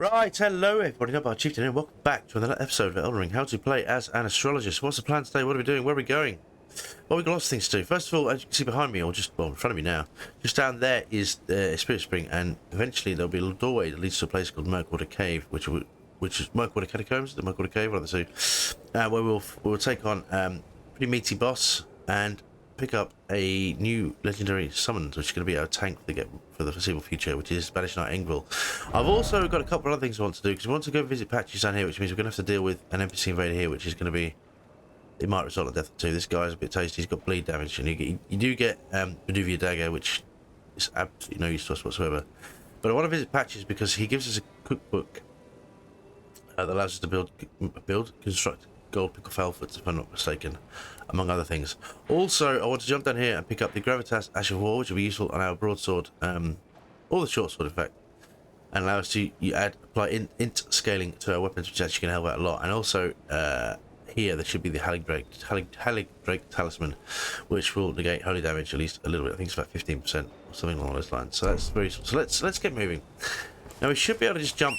Right, hello everybody, I'm Chieftain and welcome back to another episode of Elden Ring, how to play as an astrologer. So what's the plan today? What are we doing? Where are we going? Well, we've got lots of things to do. First of all, as you can see behind me, or just in front of me now, just down there is the Spirit Spring, and eventually there'll be a little doorway that leads to a place called Murkwater Cave, which is Murkwater Catacombs, the Murkwater Cave, one of the two, where we'll take on pretty meaty boss and pick up a new legendary summons, which is going to be our tank for the foreseeable future, which is Banished Engvall. I've also got a couple of other things I want to do, because we want to go visit patches down here, which means we're going to have to deal with an NPC invader here, which is going to be, it might result in death too. This guy's a bit tasty, he's got bleed damage, and you do get Manuvia Dagger, which is absolutely no use to us whatsoever. But I want to visit patches because he gives us a cookbook that allows us to construct gold pickle falfoots, if I'm not mistaken, among other things. Also, I want to jump down here and pick up the gravitas War, which will be useful on our broadsword, or the short sword, in fact, and allow us to apply int scaling to our weapons, which actually can help out a lot. And also, here there should be the Haligdrake Talisman, which will negate holy damage at least a little bit. I think it's about 15% or something along those lines. So that's very useful. So let's get moving. Now we should be able to just jump.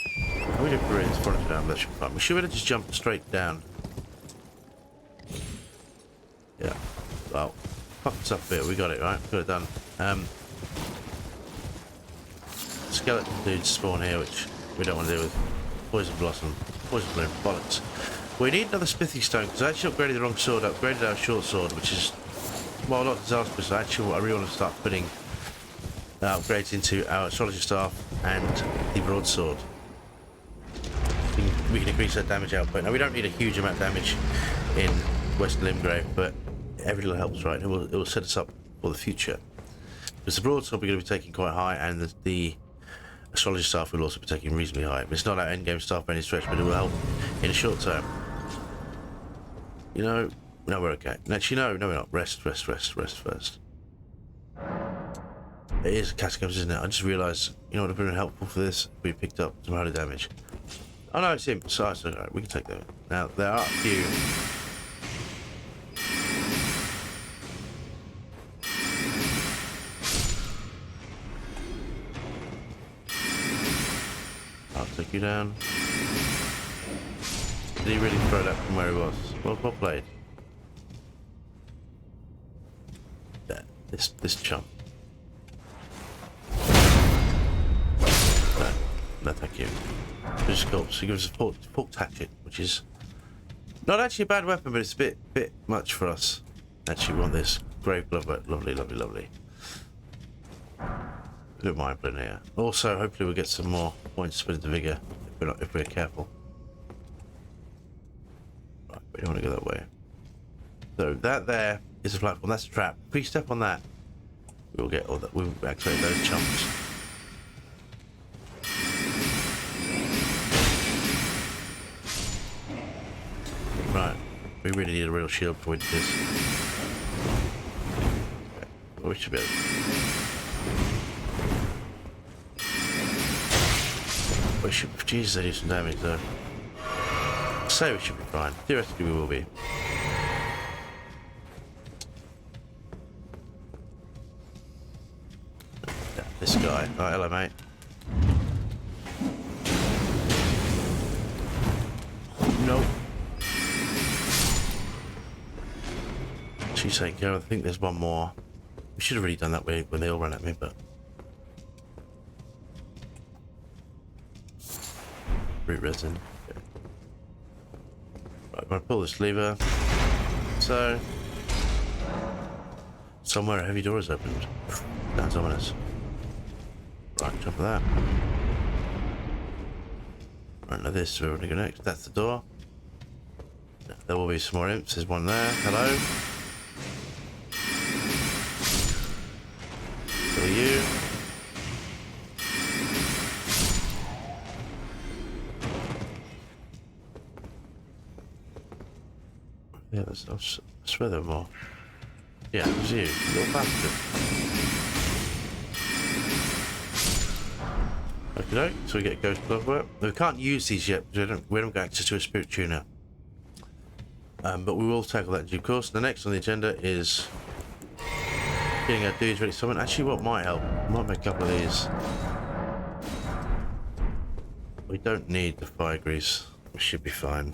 We didn't bring this forest down, but that should be fine. We should be able to just jump straight down. Yeah, well, fucked us up a bit. We got it, right? Got it done. Skeleton dudes spawn here, which we don't want to deal with. Poison blossom, poison bloom, bollocks. We need another smithy stone, because I actually upgraded the wrong sword. I upgraded our short sword, which is, well, not disastrous. Actually, I really want to start putting upgrades into our astrologer staff and the broadsword. We can increase that damage output. Now, we don't need a huge amount of damage in Western Limgrave, but every little helps, right? It will set us up for the future. Because the broadsword we're going to be taking quite high, and the astrologer staff will also be taking reasonably high. It's not our endgame staff by any stretch, but it will help in the short term. You know, no, we're okay. Actually, no, we're not. Rest first. It is catacombs, isn't it? I just realised, you know what would have been helpful for this? We picked up some holy damage. Oh no, it's him. So right, we can take that. Now, there are a few. I'll take you down. Did he really throw that from where he was? Well played. There, this chump. No, thank you. Just corpse. He gives us a forked hatchet, which is not actually a bad weapon, but it's a bit much for us. Actually, we want this grave lover. Lovely. Good mind blend here. Also, hopefully, we'll get some more points to put into vigor if we're careful. Right, we don't want to go that way. So that there is a platform. That's a trap. If we step on that, we'll get all that. We'll activate those chumps. Right, we really need a real shield before we do this. Okay. Well, we should be able to. We should. Jesus, they do some damage though. So we should be fine. Theoretically, we will be. Yeah, this guy. Oh, hello, mate. Nope. She's taking care of. I think there's one more. We should have really done that way when they all ran at me, but root resin. Okay. Right, I'm gonna pull this lever. So somewhere a heavy door is opened. That's ominous. Right, jump for that. Right, now this, where we're gonna go next. That's the door. There will be some more imps. There's one there. Hello. Kill you. Yeah, I swear there were more. Yeah, it was you, little bastard. Okay, so we get ghost glove work. We can't use these yet because we don't get access to a spirit tuner. But we will tackle that in due course. The next on the agenda is getting our dudes ready to summon. Actually, what might help? I might make a couple of these. We don't need the fire grease. We should be fine.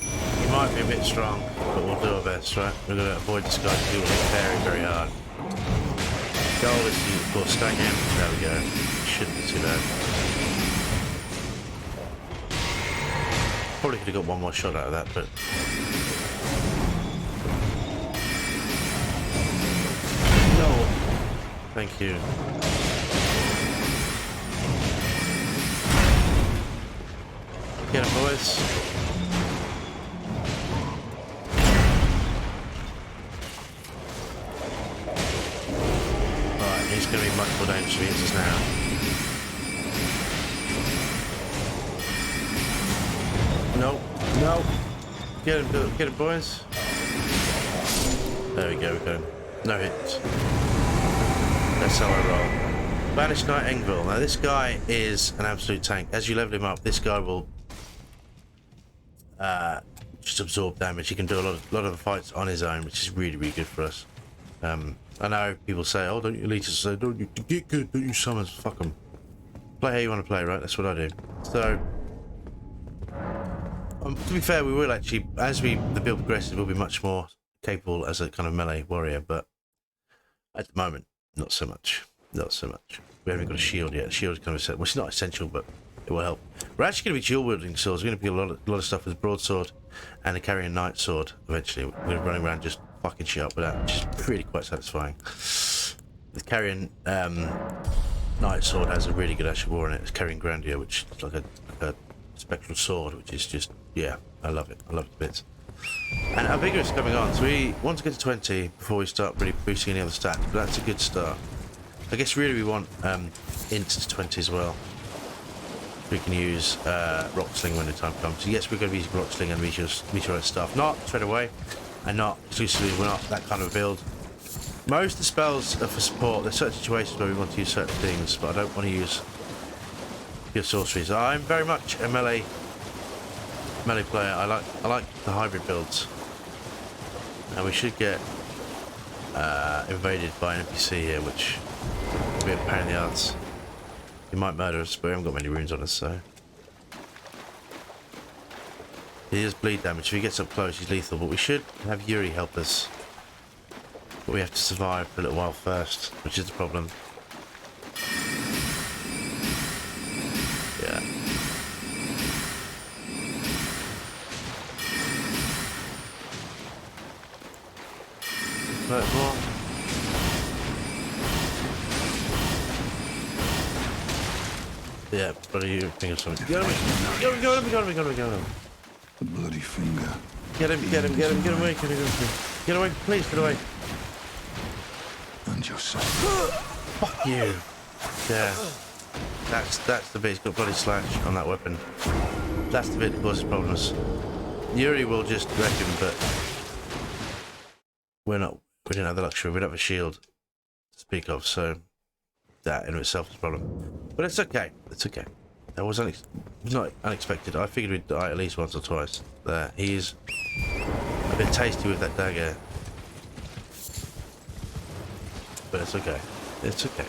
He might be a bit strong, but we'll do our best, right? We're going to avoid this guy because he will hit very, very hard. Goal is to, of course, stang him. There we go. Shouldn't be too bad. Probably could have got one more shot out of that, but... No! Thank you. Get him, boys. Alright, he's going to be much more dangerous if he hits us now. No, no. Get him, boys. There we go, we got him. No hits. That's how I roll. Banished Knight Engvall. Now this guy is an absolute tank. As you level him up, this guy will just absorb damage. He can do a lot of the fights on his own, which is really, really good for us. I know people say, "Oh, don't you leeches say, don't you get good? Don't you summons? Fuck them. Play how you want to play, right? That's what I do." So. To be fair, we will actually, as the build progresses, we'll be much more capable as a kind of melee warrior, but at the moment, not so much. Not so much. We haven't got a shield yet. A shield is kind of essential. Well, it's not essential, but it will help. We're actually going to be dual wielding swords. We're going to be a lot of stuff with broadsword and a carrying knight sword eventually. We're going to be running around just fucking shit up with that, which is really quite satisfying. The carrying knight sword has a really good actual war in it. It's carrying grandeur, which is like a spectral sword, which is just, yeah, I love it. I love it to bits. And our vigor is coming on, so we want to get to 20 before we start really boosting any other stats, but that's a good start. I guess really we want int to 20 as well. We can use rock sling when the time comes. So yes, we're going to be using rock sling and meteorite stuff, not straight away, and not exclusively. We're not that kind of build. Most of the spells are for support. There's certain situations where we want to use certain things, but I don't want to use your sorceries. I'm very much a melee player. I like the hybrid builds. And we should get invaded by an NPC here, which will be a pain in the arse. He might murder us, but we haven't got many runes on us, so. He does bleed damage. If he gets up close, he's lethal, but we should have Yuri help us. But we have to survive for a little while first, which is the problem. Yeah. Right, more. Yeah, what do you think of something? Get him! Get him! The bloody finger. Get him away, get away, please, get away. And yourself. Fuck you. Yeah. That's the bit, he's got bloody slash on that weapon. That's the bit that causes problems. Yuri will just wreck him, but we didn't have the luxury, we don't have a shield to speak of, so that in itself is a problem. But it's okay, it's okay. That was not unexpected. I figured we'd die at least once or twice. There, he's a bit tasty with that dagger. But it's okay, it's okay.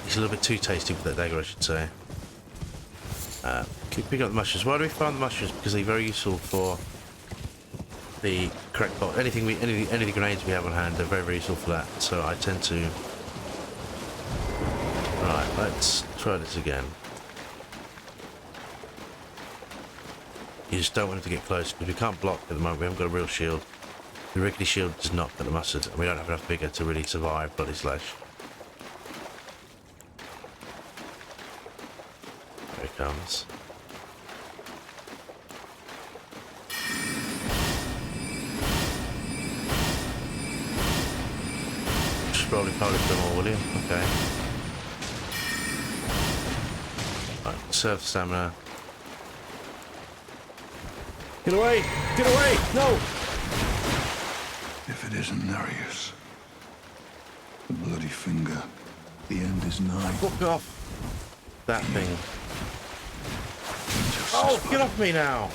He's a little bit too tasty with that dagger, I should say. Keep picking up the mushrooms. Why do we find the mushrooms? Because they're very useful for the correct bot. Any of the grenades we have on hand are very, very useful for that. So I tend to. Right, let's try this again. You just don't want him to get close because we can't block at the moment. We haven't got a real shield. The rickety shield does not cut the mustard, and we don't have enough vigor to really survive bloody slash. There he comes. Just probably them all, will you? Okay. Right, conserve stamina. Get away! Get away! No! If it isn't Nereus, the bloody finger, the end is nigh. Fuck off! That thing. Oh, get off me now!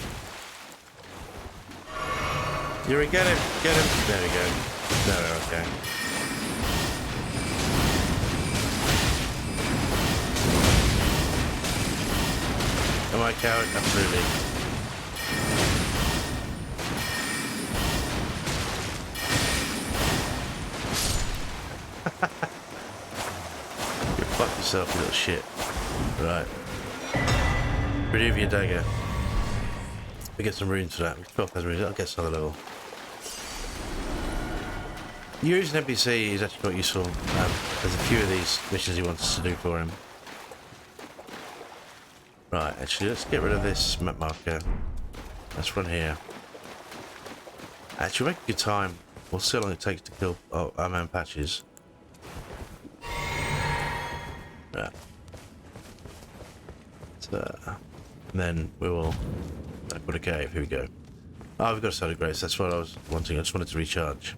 Yuri, get him! Get him! There we go. No, okay. Am I a coward? Absolutely. You fuck yourself, you little shit. Right. Retrieve your dagger. We get some runes for that. 12,000 runes. I'll get another level. Using NPC is actually quite useful. There's a few of these missions he wants us to do for him. Right, actually, let's get rid of this map marker. Let's run here. Actually, make a good time. We'll see how long it takes to kill our man Patches. Right. So, and then we will put a cave. Here we go. Oh, we've got a Haligdrake. That's what I was wanting. I just wanted to recharge.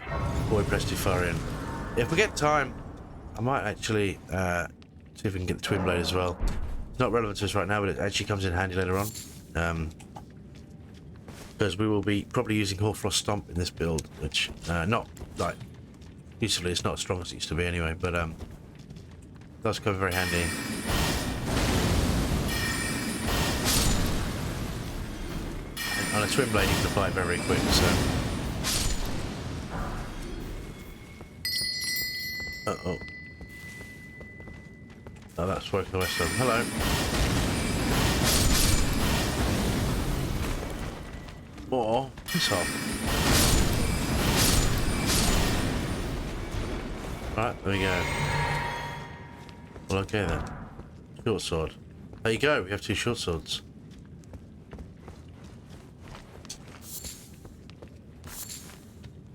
Before we press too far in. If we get time, I might actually see if we can get the twin blade as well. It's not relevant to us right now, but it actually comes in handy later on. Because we will be probably using Hoarfrost Stomp in this build, which not like usefully, it's not as strong as it used to be anyway, but does come very handy. And on a twin blade, you can apply it very, very quick. So. Uh-oh. Oh, that's working the west of them. Hello. More. Piss off. Right, there we go. Well, okay then. Short sword. There you go, we have 2 short swords.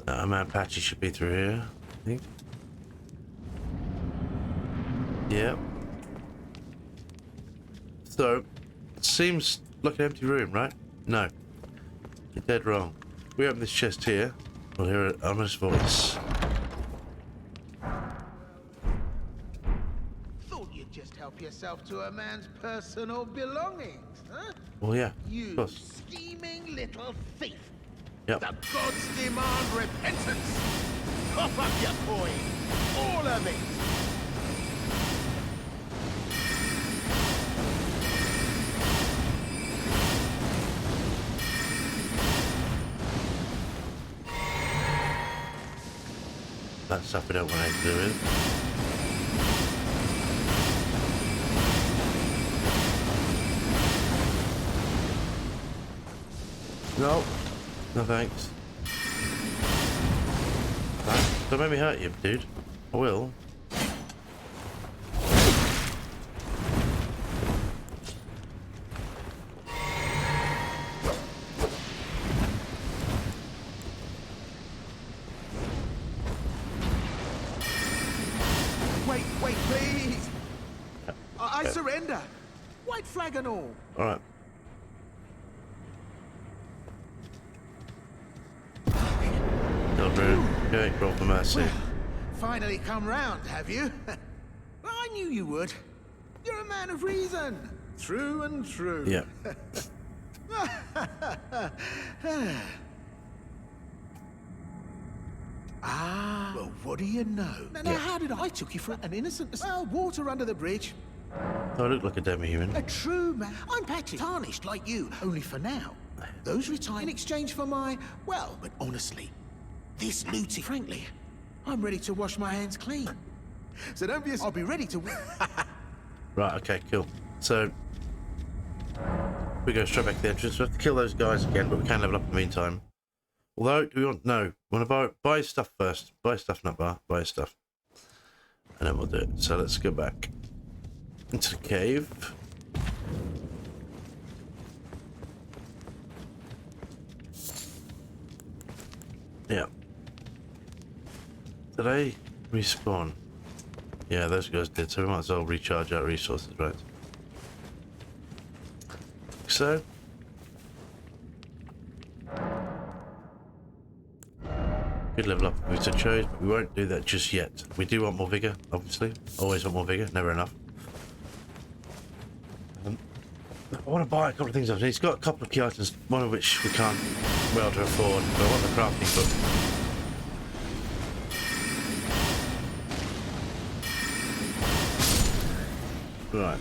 Man Patchy should be through here, I think. Yep. So, it seems like an empty room, right? No. You're dead wrong. We open this chest here, we'll hear an ominous voice. Thought you'd just help yourself to a man's personal belongings, huh? Well, yeah, You of course. scheming little thief. Yep. The gods demand repentance. Cough up your coin. All of it. That's stuff we don't want anything to do with. No. No thanks. Right. Don't make me hurt you, dude. I will. Wait, please. I surrender. White flag and all. Alright. Okay, roll for mercy. Well, finally come round, have you? I knew you would. You're a man of reason. True and true. Yeah. Well, what do you know? Now, how did I took you for an innocent... Well, water under the bridge. I look like a demi-human. A true man. I'm Patchy, tarnished like you, only for now. Those retire in exchange for my... Well, but honestly, this looting... Frankly, I'm ready to wash my hands clean. So don't be... I'll be ready to... Right, okay, cool. So, we go straight back to the entrance. We have to kill those guys again, but we can level up in the meantime. Although, do we want... No, we want to buy stuff first. Buy stuff, not buy stuff. And then we'll do it. So let's go back into the cave. Yeah. Did they respawn? Yeah, those guys did, so we might as well recharge our resources, right? So. Could level up if we so chose, but we won't do that just yet. We do want more vigor, obviously. Always want more vigor, never enough. I want to buy a couple of things off. He's got a couple of key items, one of which we can't well to afford, but I want the crafting book. Right.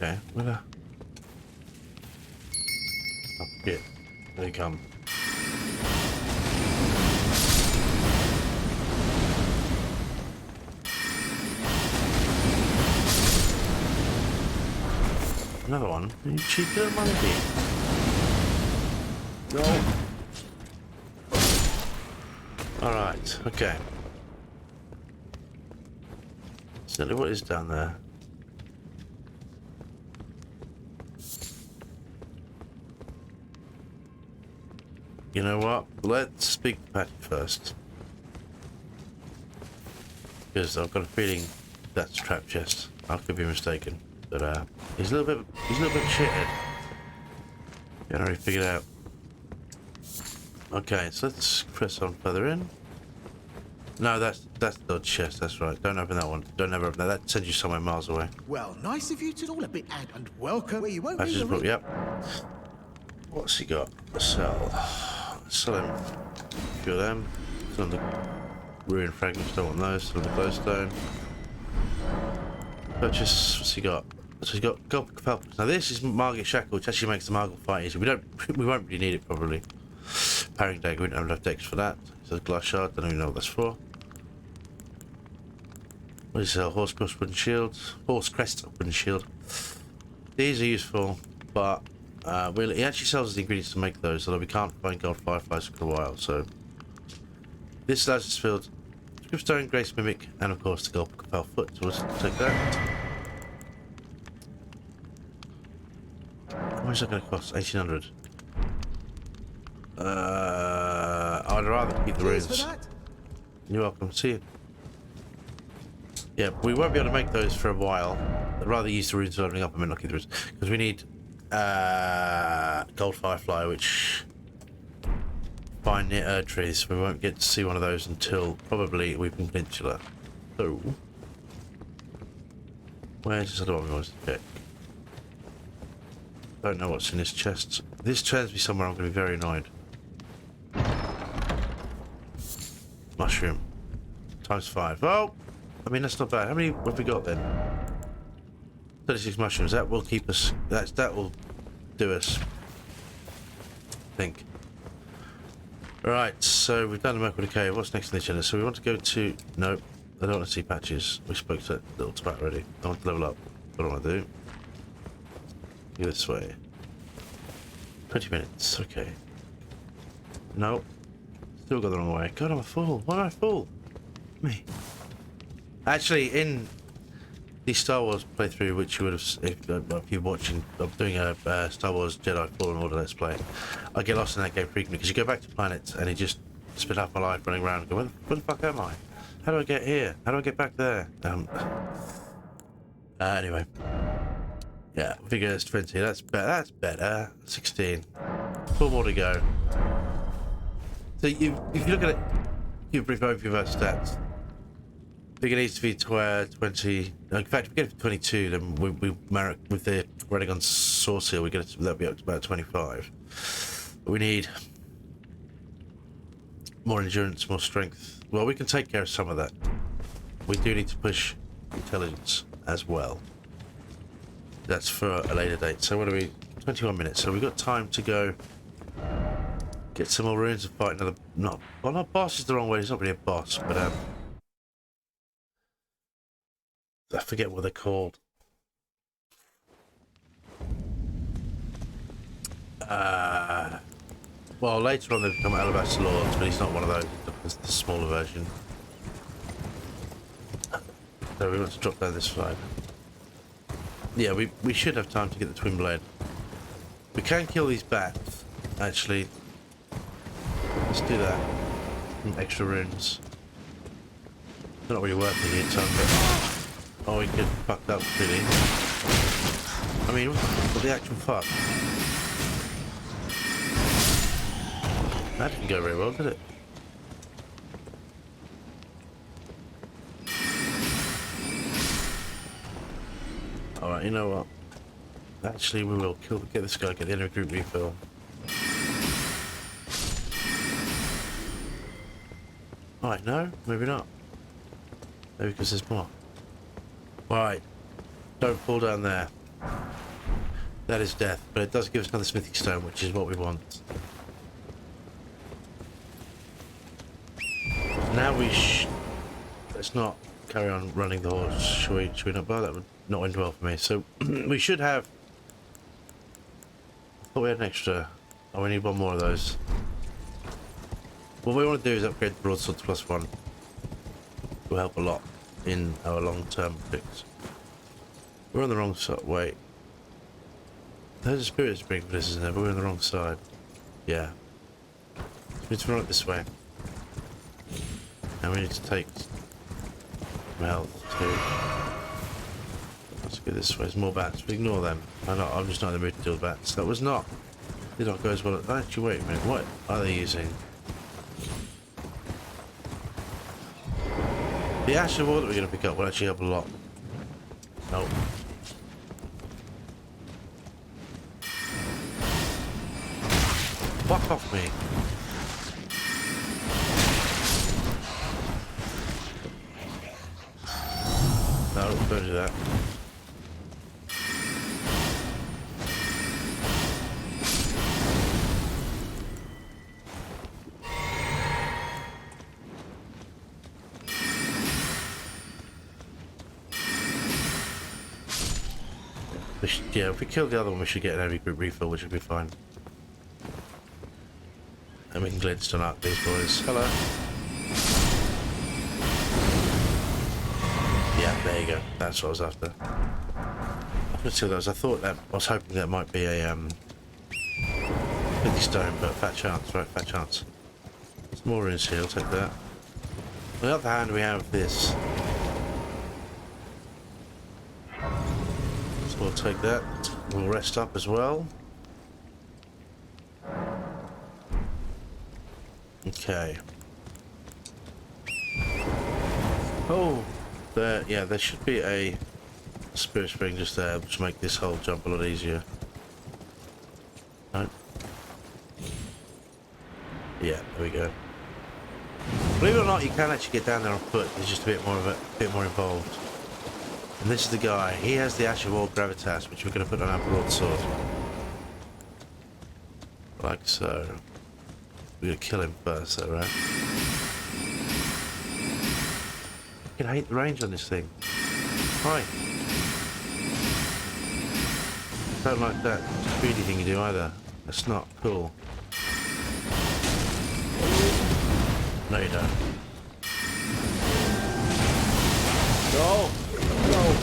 Okay, where? Oh shit. There they come. Another one. You cheeky little monkey. No. Alright, okay. So what is down there? You know what? Let's speak to Patty first. Because I've got a feeling that's a trap chest. I could be mistaken. But he's a little bit shithead. Yeah, I already figured out. Okay, so let's press on further in. No, that's the chest, that's right. Don't open that one. Don't ever open that. That sends you somewhere miles away. Well, nice of you to all a bit and welcome where you won't That's need a just, yep. What's he got? Sell. Sell him. A few of them. Some of the ruined fragments, don't want those. Some of the glowstone. Purchase. What's he got? So he's got gold falcons. Now this is Margit Shackle, which actually makes the Margit fight easy. We won't really need it probably. Parrying dagger, we don't have enough decks for that. So the glass shard, don't even know what that's for. What is a horse crest wooden shield? Horse crest wooden shield. These are useful, but he actually sells us the ingredients to make those, although we can't find gold fireflies for a while. So this allows us to build Swiftstone, Grace Mimic, and of course the gold fell foot. So let's take that. How much is that going to cost? 1800. I'd rather keep the runes. You're welcome. See you. Yeah, we won't be able to make those for a while. I'd rather use the runes for leveling up. I mean, not keep the runes because we need gold firefly, which find near Erd trees. We won't get to see one of those until probably Weeping Peninsula. So, where's this other one we want to check? Don't know what's in this chest. This turns me somewhere I'm going to be very annoyed. Mushroom. ×5. Oh! I mean, that's not bad. How many have we got then? 36 mushrooms. That will keep us... That will do us. I think. Right, so we've done the Mercury Cave. What's next on the agenda? So we want to go to... Nope. I don't want to see patches. We spoke to that little spot already. I want to level up. What do I want to do? Go this way. 20 minutes. Okay. Nope. Still got the wrong way. God, I'm a fool. Why am I a fool? Me. Actually, in the Star Wars playthrough, which you would have, if you're watching, I'm doing a Star Wars Jedi Fallen Order Let's Play, I get lost in that game frequently because you go back to planets and it just spit out my life running around and go, where the fuck am I? How do I get here? How do I get back there? Anyway. Yeah, figure it's 20. That's better. That's better. 16. 4 more to go. So if you look at it, you brief overview of our stats. I think it needs to be 20. In fact, if we get it to 22, then we merit with the Renegon Source Seal, we get it, that'll be up to about 25. But we need more endurance, more strength. Well, we can take care of some of that. We do need to push intelligence as well. That's for a later date. So what are we? 21 minutes. So we've got time to go get some more runes and fight another. Not boss is the wrong way. It's not really a boss, but I forget what they're called. Well, later on they become Alabaster Lords, but he's not one of those. It's the smaller version. So we want to drop down this side. Yeah, we should have time to get the twin blade. We can kill these bats, actually. Let's do that. Some extra runes. They're not really worth it each time, but oh, we get fucked up, really. I mean, what the actual fuck? That didn't go very well, did it? Alright, you know what? Actually, we will get this guy, get the enemy group refill. Alright, no, maybe not. Maybe because there's more. Alright. Don't fall down there. That is death, but it does give us another smithing stone, which is what we want. Now let's not carry on running the horse. Should we not? Well, that would not end well for me. So we should have. I thought we had an extra. Oh, we need one more of those. What we want to do is upgrade the broadsword to +1. It will help a lot in our long-term fix. We're on the wrong side. Wait. There's a spirit spring for this, isn't there? But we're on the wrong side. Yeah. So we need to run it this way. And we need to take some health too. Let's go this way. There's more bats. We ignore them. I'm just not in the mood to deal with bats. That was not. Did not go as well. Actually, wait a minute. What are they using? The ash of ore that we're going to pick up will actually help a lot. Nope. Fuck off me. No, don't do that. Yeah, if we kill the other one, we should get an heavy group refill, which would be fine. And we can glintstone up these boys. Hello. Yeah, there you go. That's what I was after. Let's see what that was. I was hoping that might be a 50 stone, but fat chance, right? Fat chance. Some more runes here. I'll take that. On the other hand, we have this. So we'll take that. We'll rest up as well. Okay. Oh, there. Yeah, there should be a spirit spring just there, which make this whole jump a lot easier. No. Yeah, there we go. Believe it or not, you can actually get down there on foot. It's just a bit more involved. And this is the guy. He has the Ash of All Gravitas, which we're going to put on our broadsword. Like so. We're going to kill him first, though, right? I hate the range on this thing. Hi. Don't like that speedy thing you do either. That's not cool. No, you don't. No! No!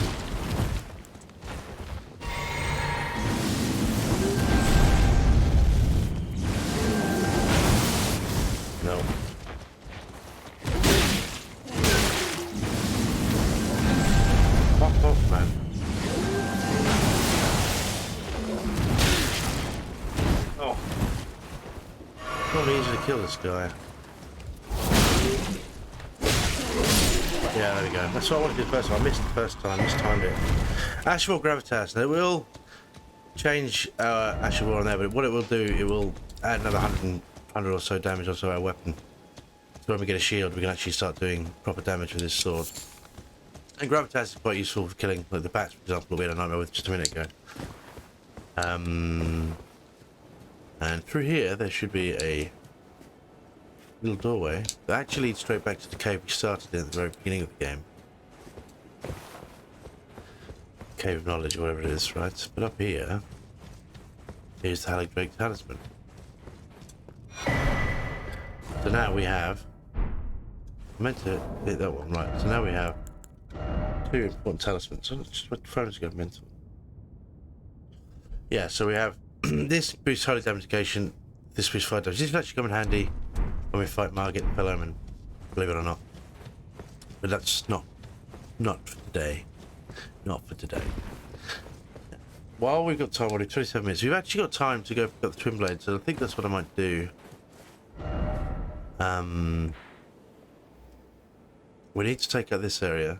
No. Fuck off, man. Oh. It's not easy to kill this guy. Yeah, there we go. That's what I wanted to do first time. I missed the first time. Mistimed it. Ash of War Gravitas. Now, it will change our Ash of War on there, but what it will do, it will add another 100 or so damage onto our weapon. So when we get a shield, we can actually start doing proper damage with this sword. And Gravitas is quite useful for killing, like the bats, for example, that we had a nightmare with just a minute ago. And through here, there should be a little doorway that actually leads straight back to the cave we started in at the very beginning of the game. Cave of Knowledge, or whatever it is, right? But up here, here's the Haligdrake Talisman. So now we have... I meant to hit that one, right. So now we have 2 important talismans. So just my phone's going mental. Yeah, so we have this boosts holy damagation, this boosts fire damage. This will actually come in handy when we fight Margit and Pellerman, believe it or not. But that's not for today. Not for today. While we've got time, we'll do 27 minutes. We've actually got time to go pick up the twin blades, so I think that's what I might do. We need to take out this area,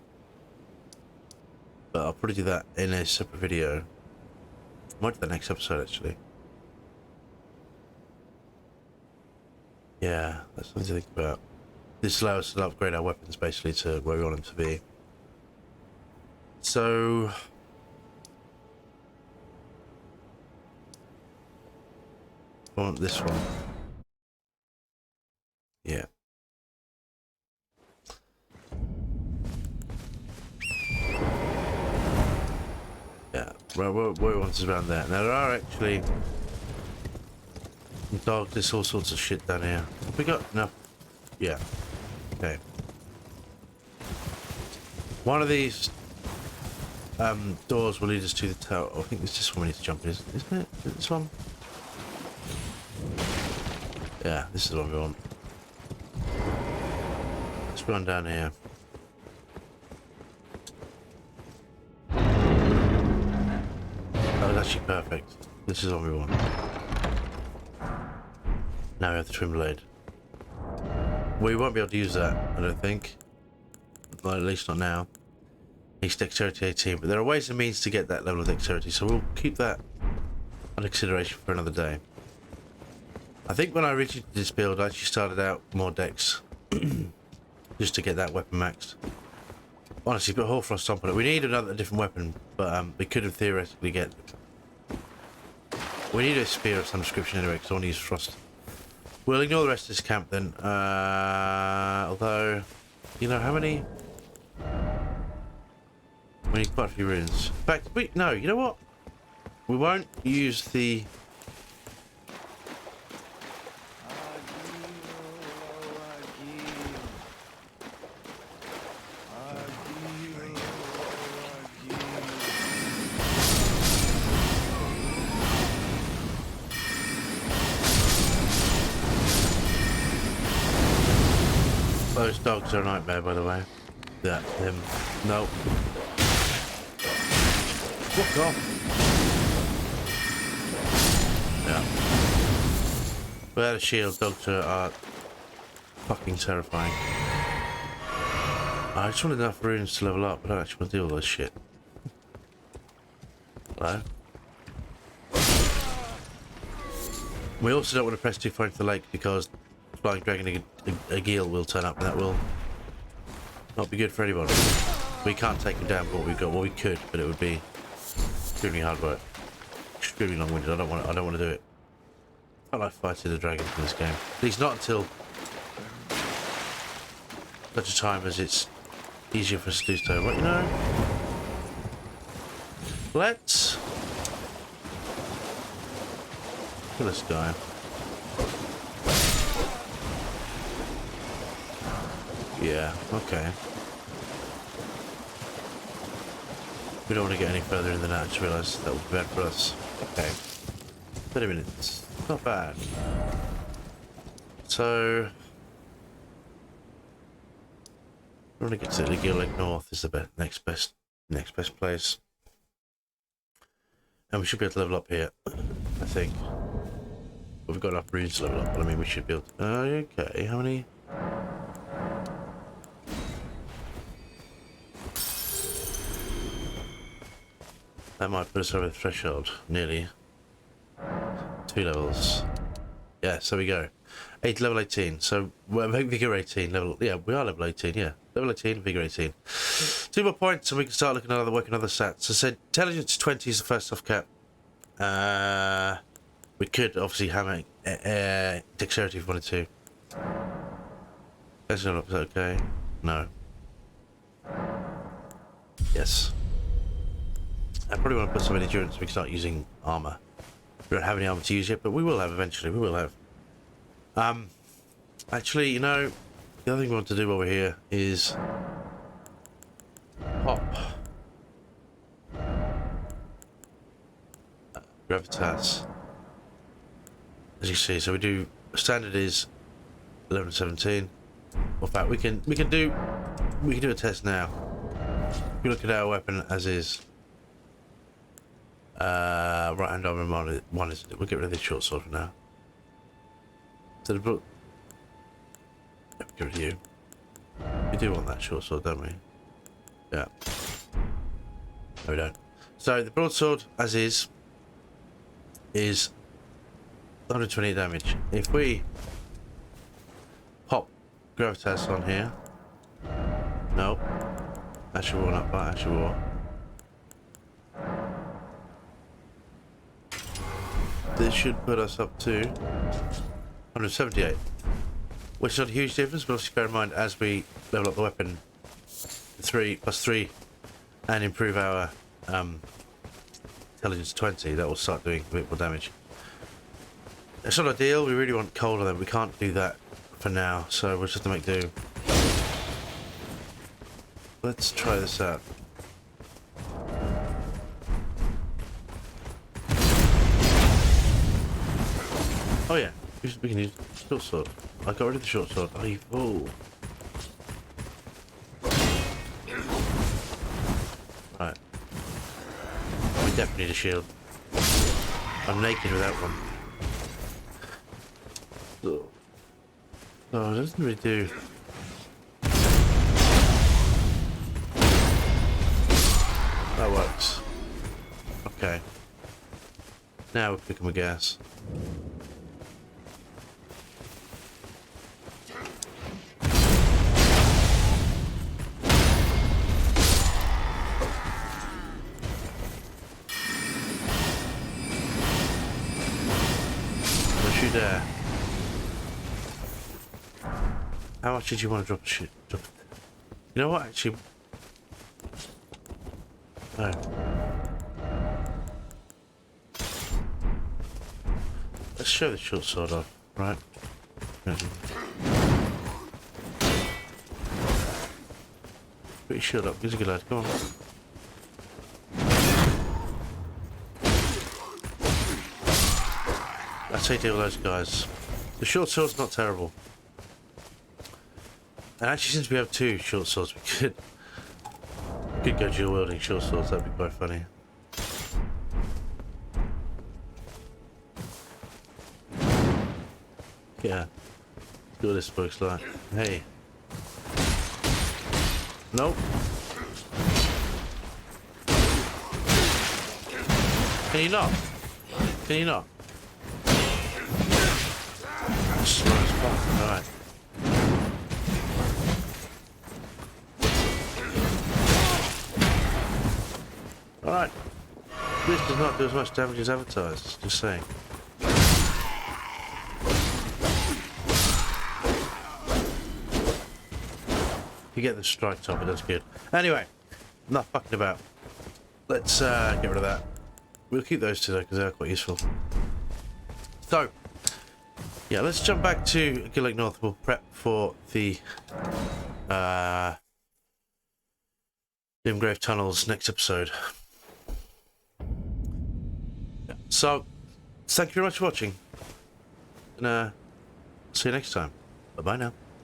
but I'll probably do that in a separate video. I might do the next episode, actually. Yeah, that's something to think about. this allows us to upgrade our weapons basically to where we want them to be. So I want this one. Yeah. Yeah, well, what we want is around there. Now there are actually dogs, there's all sorts of shit down here. Have we got enough? Yeah. Okay. One of these doors will lead us to the tower. I think it's this one we need to jump in, isn't it? Is it this one? Yeah, this is the one we want. Let's run down here. That was actually perfect. This is what we want. Now we have the twin blade. We won't be able to use that, I don't think. Well, at least not now. Needs dexterity 18, but there are ways and means to get that level of dexterity, so we'll keep that under consideration for another day. I think when I originally did this build, I actually started out more dex, just to get that weapon maxed. Honestly, put Hoarfrost on it. We need another different weapon, but we could have theoretically get. We need a spear of some description anyway, because I want to use frost. We'll ignore the rest of this camp then. Although, you know how many? We need quite a few runes. In fact, no, you know what? We won't use the. Those dogs are a nightmare, by the way. That him. No. Fuck off. Yeah. Without a shield, dogs are fucking terrifying. I just wanted enough runes to level up. I don't actually want to do all this shit. Hello? We also don't want to press too far into the lake because flying dragon Engvall will turn up and that will not be good for anybody. We can't take him down with what we've got. Well, we could, but it would be extremely hard work. Extremely long-winded. I don't want to do it. I like fighting the dragons in this game. At least not until such a time as it's easier for us to do so. But you know, let's kill this guy. Yeah, okay. We don't want to get any further in than that. I just realised that would be bad for us. Okay. 30 minutes. Not bad. So we want to get to Legion Lake North is the next best place. And we should be able to level up here, I think. But we've got enough runes to level up, but I mean we should be able to... okay, how many? That might put us over the threshold, nearly. 2 levels. Yeah, so we go. Level 18. So we're vigor 18 level. Yeah, we are level 18. Yeah, level 18, vigor 18. 2 more points, and we can start looking at working other stats. I said intelligence 20 is the first off cap. We could obviously hammer dexterity if we wanted to. That's not okay. No. Yes. I probably want to put some in endurance so we can start using armor. We don't have any armor to use yet, but we will have eventually. We will have. Actually, you know, the other thing we want to do while we're here is pop gravitas. As you see, so we do standard is 11 17. In fact, we can do a test now. If you look at our weapon as is. Right hand armor one is it? We'll get rid of this short sword for now. So the book. Get rid of you. We do want that short sword, don't we? Yeah. No, we don't. So the broadsword as is 128 damage. If we pop gravitas on here. Nope. Actual war, not by actual war. This should put us up to 178. Which is not a huge difference, but obviously bear in mind as we level up the weapon 3+3 and improve our intelligence 20, that will start doing a bit more damage. It's not ideal, we really want cold on them, we can't do that for now, so we'll just have to make do. Let's try this out. Oh yeah, we can use short sword. I got rid of the short sword. Oh, you fool. Right. We definitely need a shield. I'm naked without one. Oh, it doesn't really do. That works. Okay. Now we're cooking with gas. Don't you dare. How much did you want to drop shit? You know what, actually? No. Let's show the short sword off, right? Put your shield up, he's a good lad, come on. That's how you deal with those guys. The short sword's not terrible. And actually, since we have two short swords, we could go dual wielding short swords, that'd be quite funny. Yeah. Let's see what this looks like. Hey. Nope. Can you not? Can you not? Slow as fuck. Alright. Alright. This does not do as much damage as advertised, just saying. You get the strike top, that's good. Anyway, not fucking about. Let's get rid of that. We'll keep those two though, because they're quite useful. So, yeah, let's jump back to Gillick North. We'll prep for the Limgrave Tunnels next episode. Yeah. So, thank you very much for watching. And see you next time. Bye-bye now.